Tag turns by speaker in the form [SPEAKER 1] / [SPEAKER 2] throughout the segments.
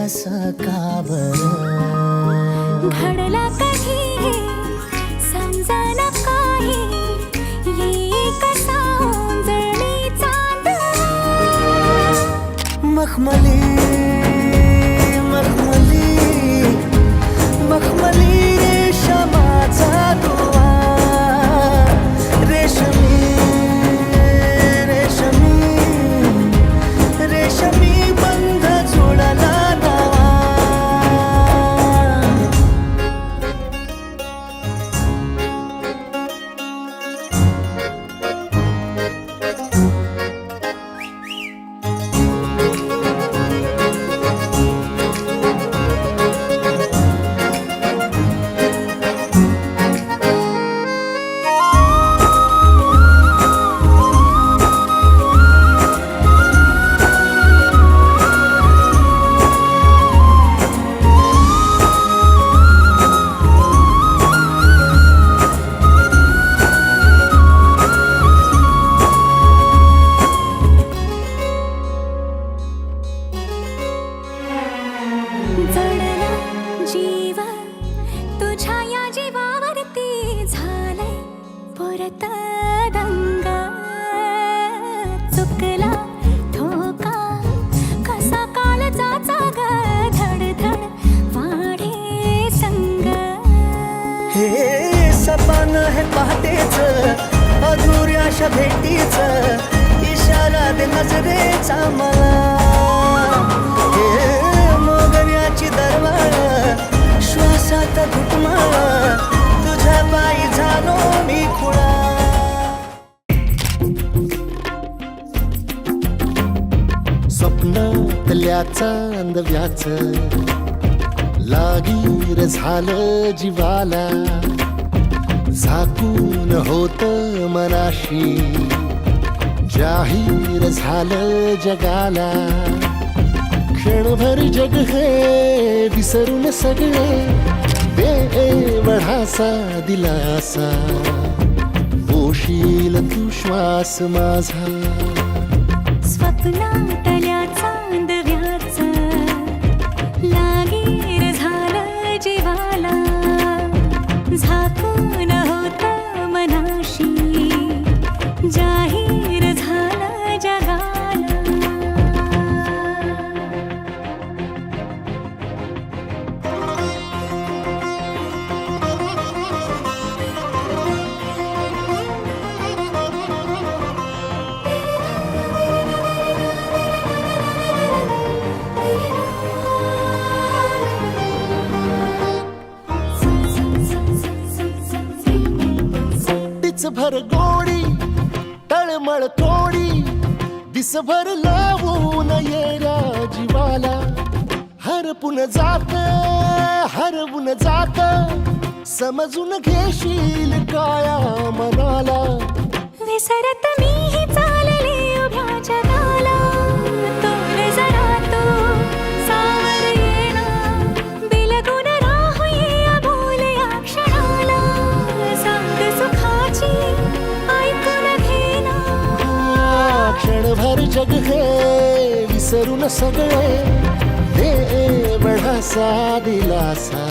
[SPEAKER 1] असं का बरं
[SPEAKER 2] घडला कधी हे समजना काही ये कसा ओंजळी चांद
[SPEAKER 1] मखमली मखमली मखमली रेशमाचा दुवा रेशमी रेशमी रेशमी बंध जुळला नवा
[SPEAKER 2] जडला जीव तुझ्या या जीवावरती झालंय परत दंग चुकला धोका कसा काळजाचा ग धडधड वाढे संग
[SPEAKER 1] हे सपन है पहाटेच अधुऱ्याशा भेटीच इशारा दे नजरेचा मला हे मोगऱ्याची दरवाळ श्वासात घुटमाळ तुझ्या पायी झालो मी खुळा स्वप्नातल्या चांदव्याच लागीर झालं जीवाला झाकून होत मनाशी जाहीर झालं जगाला क्षणभर जग हे विसरून सगळे बेवडासा दिलासा पोशील तू श्वास माझा
[SPEAKER 2] स्वप्नातल्या चांदव्याच लागीर झालं जीवाला झाकून होत मनाशी जाहीर झालं जगाला
[SPEAKER 1] दिसभर गोडी तळमळ थोडी दिसभर लावून येऱ्या जीवाला हरपून जात समजून घेशील काया मनाला
[SPEAKER 2] विसरत मीही चालले उभ्या जगाला तोल जरा तो सावर येणा बिलगून राहूये अबोल या क्षणाला सांग सुखाची ऐकून घेना
[SPEAKER 1] क्षणभर जग हे विसरून सगळे बेवडासा दिलासा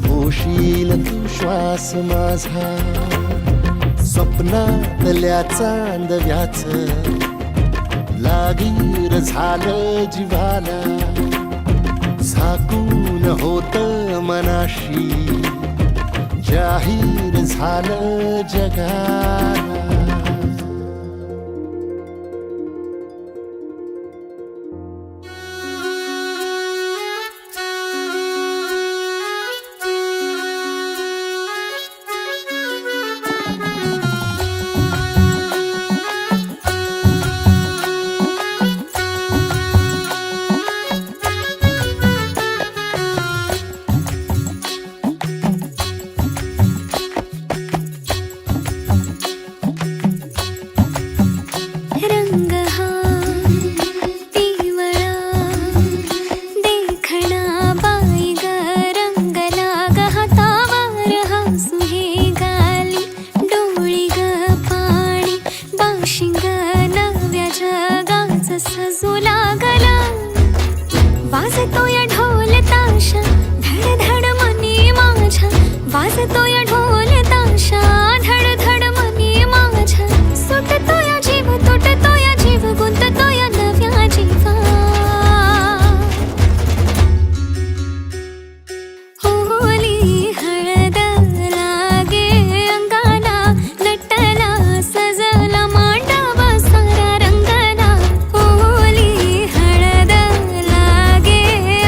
[SPEAKER 1] होशील तू श्वास माझा स्वप्नातल्या चांदव्याच लागीर झालं जीवाला झाकून होत मनाशी जाहीर झालं जगाला
[SPEAKER 2] सजू लागला वाज वाजतोय ढोल ताशा धड धड मनी माझ्या वाजतोय ढोल ताशा धड धड मनी माझ्या सुटतोय जीव तुटतोय जीव गुंततोय नव्या जीवा होली हळद लागे अंगाला नटला सजला मांडवा सारा रंगला होली हळद लागे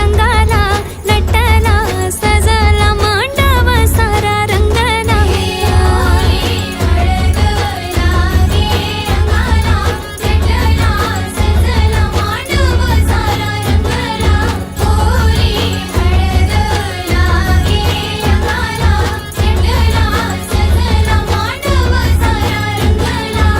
[SPEAKER 2] अंगाला नटला सजला मांडवा सारा रंगला होली हळद लागे अंगाला नटला सजला मांडवा सारा रंगला होली हळद लागे अंगाला नटला सजला मांडवा सारा रंगला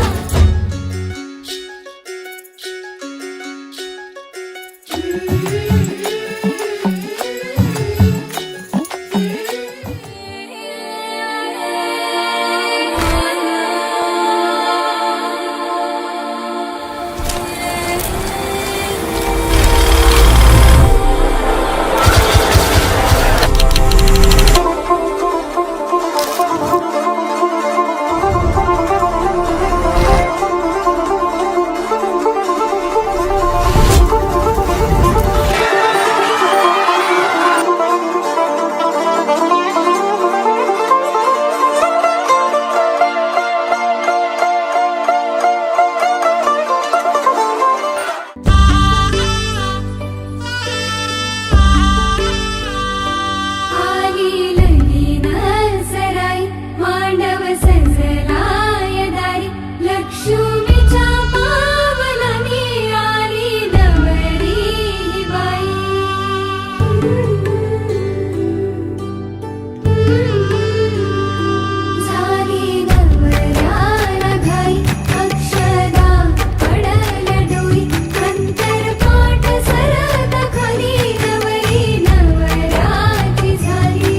[SPEAKER 2] आली लगीन सराई मांडव सजलाय दारी लक्ष्मीच्या पावलानी आली नवरी ही बाई झाली नवऱ्याला घाई अक्षदा पडल डोई अंतरपाठ सरत खाली नवरी नवराची झाली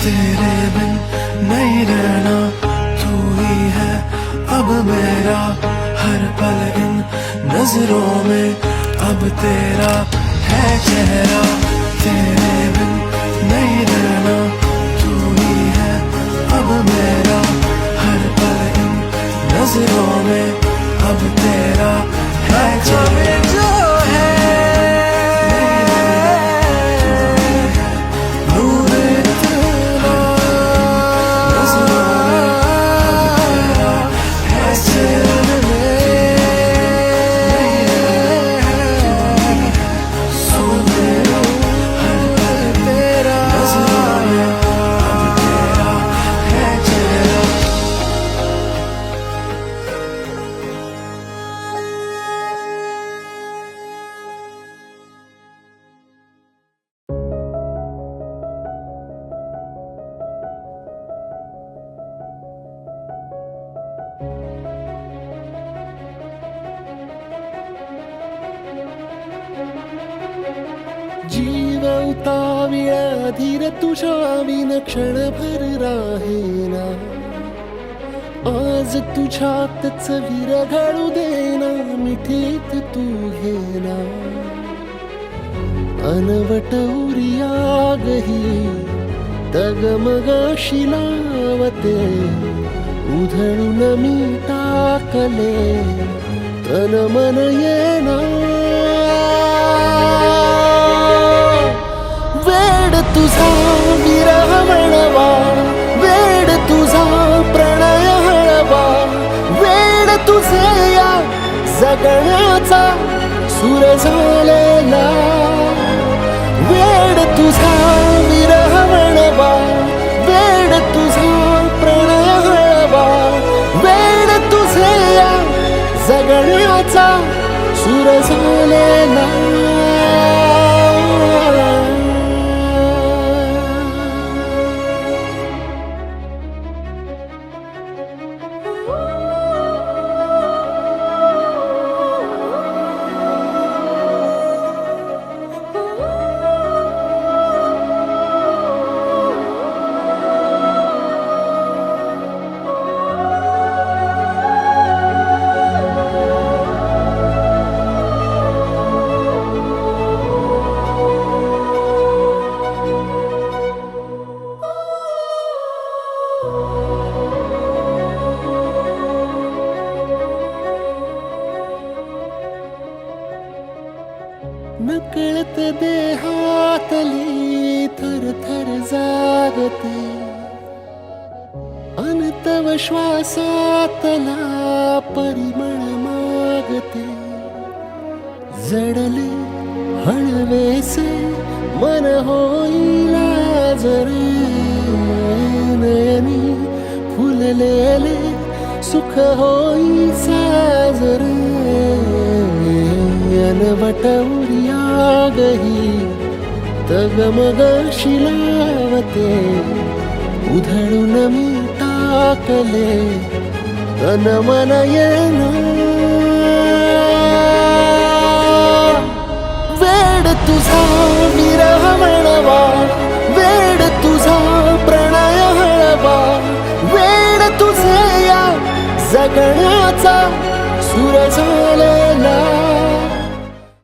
[SPEAKER 3] तेरे बिन नहीं रहना तू ही है अब मेरा हर पल इन नजरों में अब तेरा है चेहरा तेरे बिन नहीं रहना तू ही है अब मेरा हर पल इन नजरों में अब तेरा है चेहरा जो है नूर इतना नजरों में अब तेरा है चेहरा सोने हर पल तेरा नजरों में अब तेरा है चेहरा
[SPEAKER 1] जीव उताविळा धीर तुझ्या विन क्षणभर राहेना आज तुझ्यातच विरघळू देना मिठीत तू घेना अनवट उरियागही डगमगाशी लावते उधळून मी टाकले तन मन येना वेड तुझा विरह वळवा वेड तुझा प्रणय हळवा वेड तुझे या जगण्याचा सूर झालेला वेड तुझा विरह वणवा वेड तुझा प्रणय हळवा वेड तुझे या जगण्याचा सूर झालेला नकळत देहातली थर थर जागते अनतव श्वासातला परिमळ मागते जडले हळवेसे मन होईला जरे नयनी फुललेले सुख होई साजरे अनवट उर्यागही तगमग शिलावते उधळून मी टाकले तन मन येन वेड तुझा विरह वणवा वेड तुझा प्रणय हळवा वेड तुझे या जगण्याचा सूर झालेला